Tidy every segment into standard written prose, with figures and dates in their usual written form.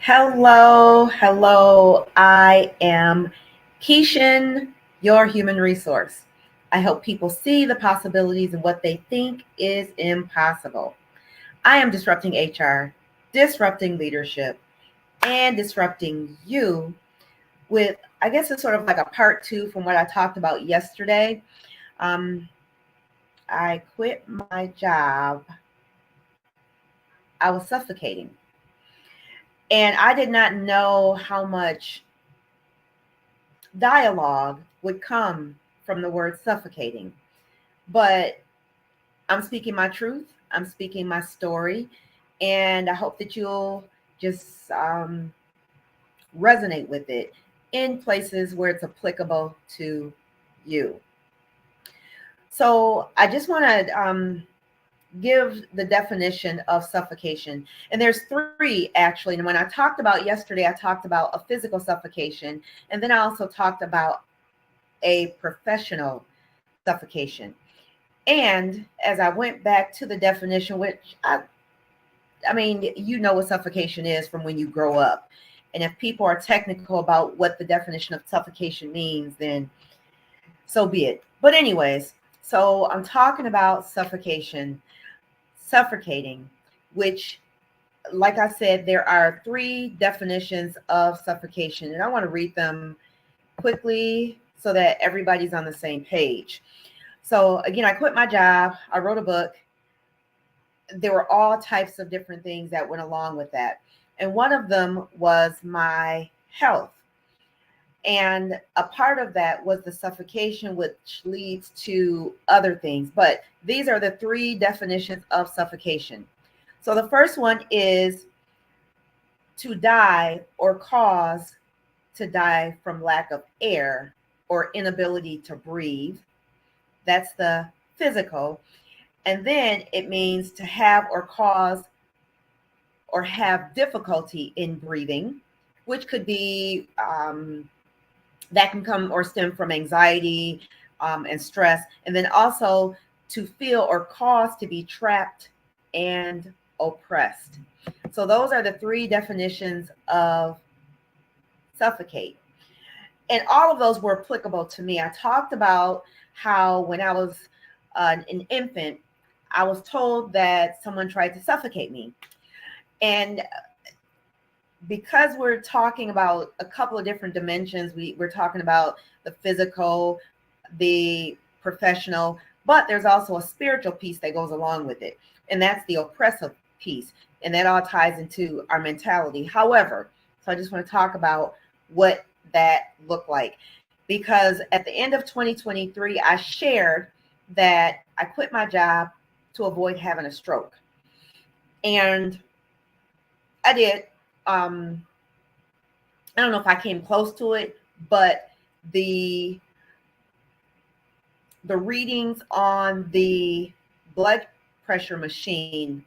Hello. I am Keishan, your human resource. I help people see the possibilities of what they think is impossible. I am disrupting HR, disrupting leadership, and disrupting you with, I guess it's sort of like a part two from what I talked about yesterday. Um, I quit my job. I was suffocating. And I did not know how much dialogue would come from the word suffocating. But I'm speaking my truth, I'm speaking my story, and I hope that you'll just resonate with it in places where it's applicable to you. So I just want to give the definition of suffocation. And there's three actually. And when I talked about yesterday, I talked about a physical suffocation. And then I also talked about a professional suffocation. And as I went back to the definition, which I mean, you know what suffocation is from when you grow up. And if people are technical about what the definition of suffocation means, then so be it. But anyways, so I'm talking about suffocation, suffocating, which, like I said, there are three definitions of suffocation. And I want to read them quickly so that everybody's on the same page. So again, I quit my job. I wrote a book. There were all types of different things that went along with that. And one of them was my health. And a part of that was the suffocation, which leads to other things. But these are the three definitions of suffocation. So the first one is to die or cause to die from lack of air or inability to breathe. That's the physical. And then it means to have or cause or have difficulty in breathing, which could be that can come or stem from anxiety and stress. And then also to feel or cause to be trapped and oppressed. So those are the three definitions of suffocate. And all of those were applicable to me. I talked about how when I was an infant, I was told that someone tried to suffocate me. And because we're talking about a couple of different dimensions, we're talking about the physical, the professional, but there's also a spiritual piece that goes along with it. And that's the oppressive piece. And that all ties into our mentality. However, so I just want to talk about what that looked like. Because at the end of 2023, I shared that I quit my job to avoid having a stroke. And I did. I don't know if I came close to it, but the readings on the blood pressure machine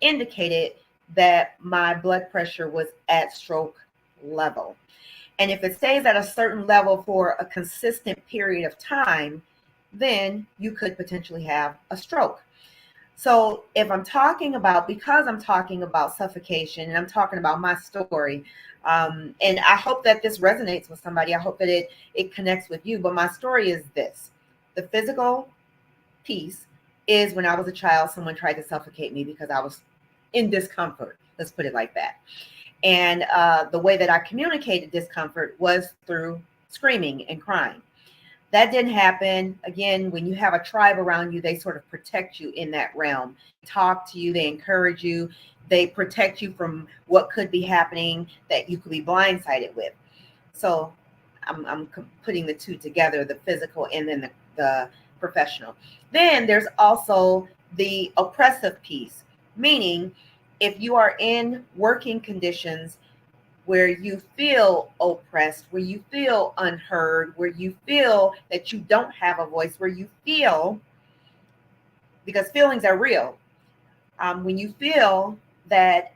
indicated that my blood pressure was at stroke level. And if it stays at a certain level for a consistent period of time, then you could potentially have a stroke. So if I'm talking about, because I'm talking about suffocation and I'm talking about my story, and I hope that this resonates with somebody, I hope that it connects with you, but my story is this. The physical piece is when I was a child, someone tried to suffocate me because I was in discomfort. Let's put it like that. And the way that I communicated discomfort was through screaming and crying. That didn't happen. Again, when you have a tribe around you, they sort of protect you in that realm. They talk to you, they encourage you, they protect you from what could be happening that you could be blindsided with. So I'm putting the two together, the physical and then the professional. Then there's also the oppressive piece, meaning if you are in working conditions where you feel oppressed, where you feel unheard, where you feel that you don't have a voice, where you feel, because feelings are real, when you feel that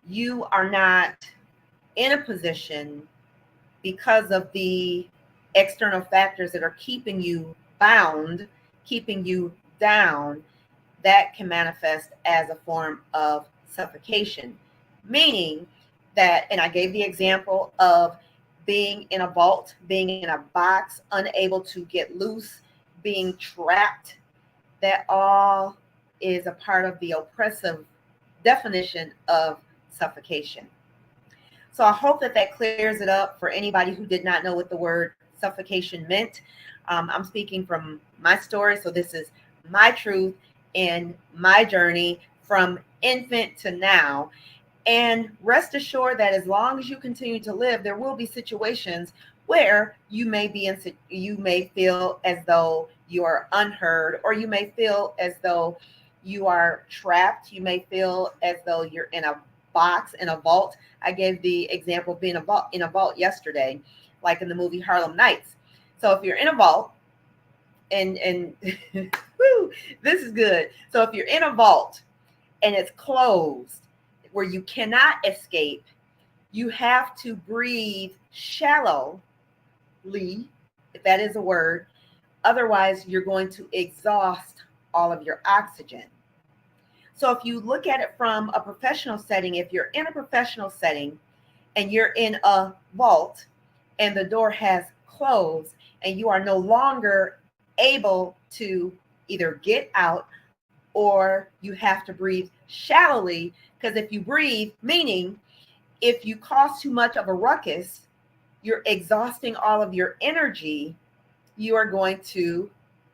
you are not in a position because of the external factors that are keeping you bound, keeping you down, that can manifest as a form of suffocation. meaning that, and I gave the example of being in a vault, being in a box, unable to get loose, being trapped. That all is a part of the oppressive definition of suffocation. So I hope that that clears it up for anybody who did not know what the word suffocation meant. I'm speaking from my story, so this is my truth and my journey from infant to now. And rest assured that as long as you continue to live, there will be situations where you may feel as though you are unheard, or you may feel as though you are trapped. You may feel as though you're in a box, in a vault. I gave the example of being in a vault yesterday, like in the movie Harlem Nights. So if you're in a vault, and woo, this is good. So if you're in a vault and it's closed, where you cannot escape, you have to breathe shallowly, if that is a word. Otherwise, you're going to exhaust all of your oxygen. So if you look at it from a professional setting, if you're in a professional setting and you're in a vault and the door has closed and you are no longer able to either get out, or you have to breathe shallowly, because if you breathe, meaning if you cause too much of a ruckus, you're exhausting all of your energy, you are going to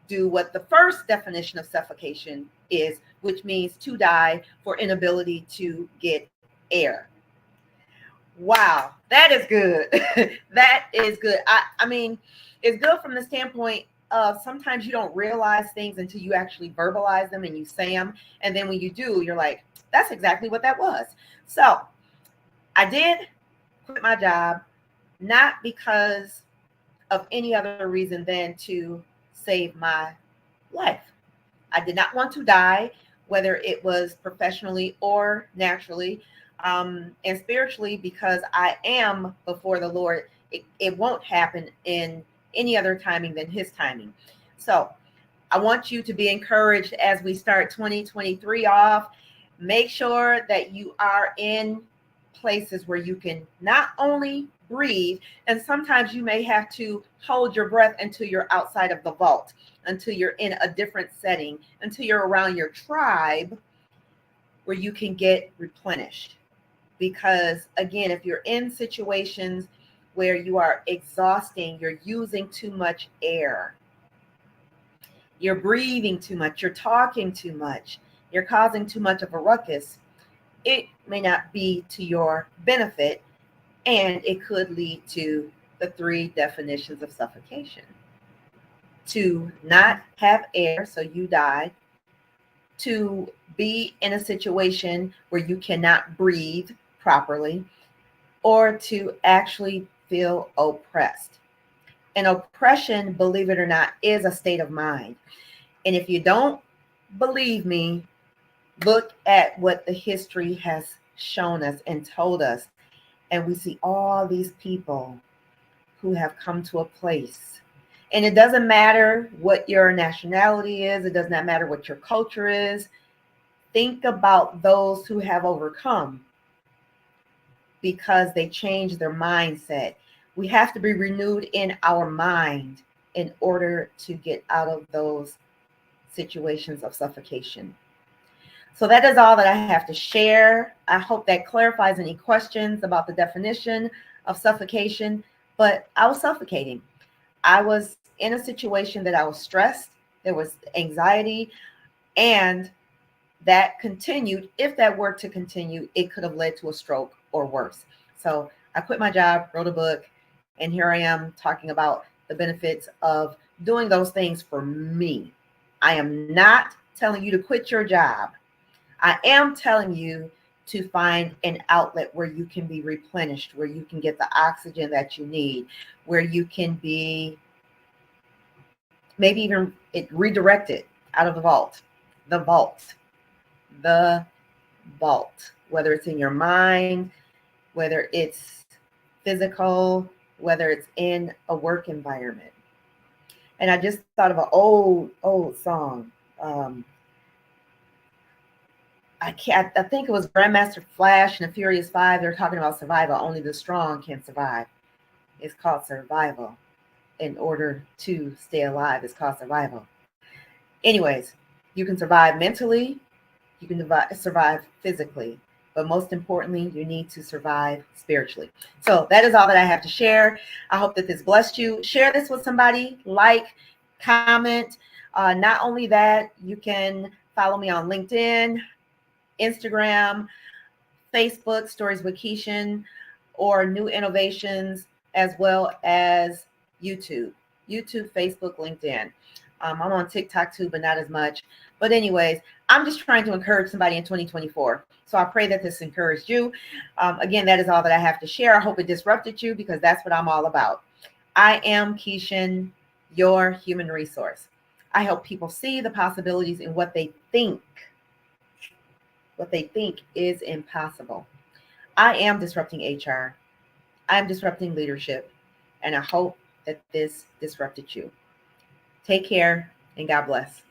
do what the first definition of suffocation is, which means to die for inability to get air. Wow, that is good. That is good. I mean, it's good from the standpoint of sometimes you don't realize things until you actually verbalize them and you say them. And then when you do, you're like, that's exactly what that was. So I did quit my job, not because of any other reason than to save my life. I did not want to die, whether it was professionally or naturally, and spiritually, because I am before the Lord. It won't happen in any other timing than His timing. So I want you to be encouraged as we start 2023 off. Make sure that you are in places where you can not only breathe, and sometimes you may have to hold your breath until you're outside of the vault, until you're in a different setting, until you're around your tribe where you can get replenished. Because again, if you're in situations where you are exhausting, you're using too much air, you're breathing too much, you're talking too much, you're causing too much of a ruckus, it may not be to your benefit, and it could lead to the three definitions of suffocation: to not have air, so you die; to be in a situation where you cannot breathe properly; or to actually feel oppressed. And oppression, believe it or not, is a state of mind. And if you don't believe me, look at what the history has shown us and told us. And we see all these people who have come to a place. And it doesn't matter what your nationality is, it does not matter what your culture is. Think about those who have overcome because they changed their mindset. We have to be renewed in our mind in order to get out of those situations of suffocation. So that is all that I have to share. I hope that clarifies any questions about the definition of suffocation. But I was suffocating. I was in a situation that I was stressed. There was anxiety, and that continued. If that were to continue, it could have led to a stroke or worse. So I quit my job, wrote a book, and here I am talking about the benefits of doing those things for me. I am not telling you to quit your job. I am telling you to find an outlet where you can be replenished, where you can get the oxygen that you need, where you can be maybe even redirected out of the vault, the vault, the vault, whether it's in your mind, whether it's physical, whether it's in a work environment. And I just thought of an old song. I think it was Grandmaster Flash and the Furious Five. They're talking about survival. Only the strong can survive. It's called survival. In order to stay alive, it's called survival. Anyways, you can survive mentally, you can survive physically, but most importantly, you need to survive spiritually. So that is all that I have to share. I hope that this blessed you. Share this with somebody, like, comment. Not only that, you can follow me on LinkedIn, Instagram, Facebook, Stories with Keishan, or New Innovations, as well as YouTube, Facebook, LinkedIn. I'm on TikTok too, but not as much. But anyways, I'm just trying to encourage somebody in 2024. So I pray that this encouraged you. Again, that is all that I have to share. I hope it disrupted you because that's what I'm all about. I am Keishan, your human resource. I help people see the possibilities in what they think is impossible. I am disrupting HR. I'm disrupting leadership. And I hope that this disrupted you. Take care and God bless.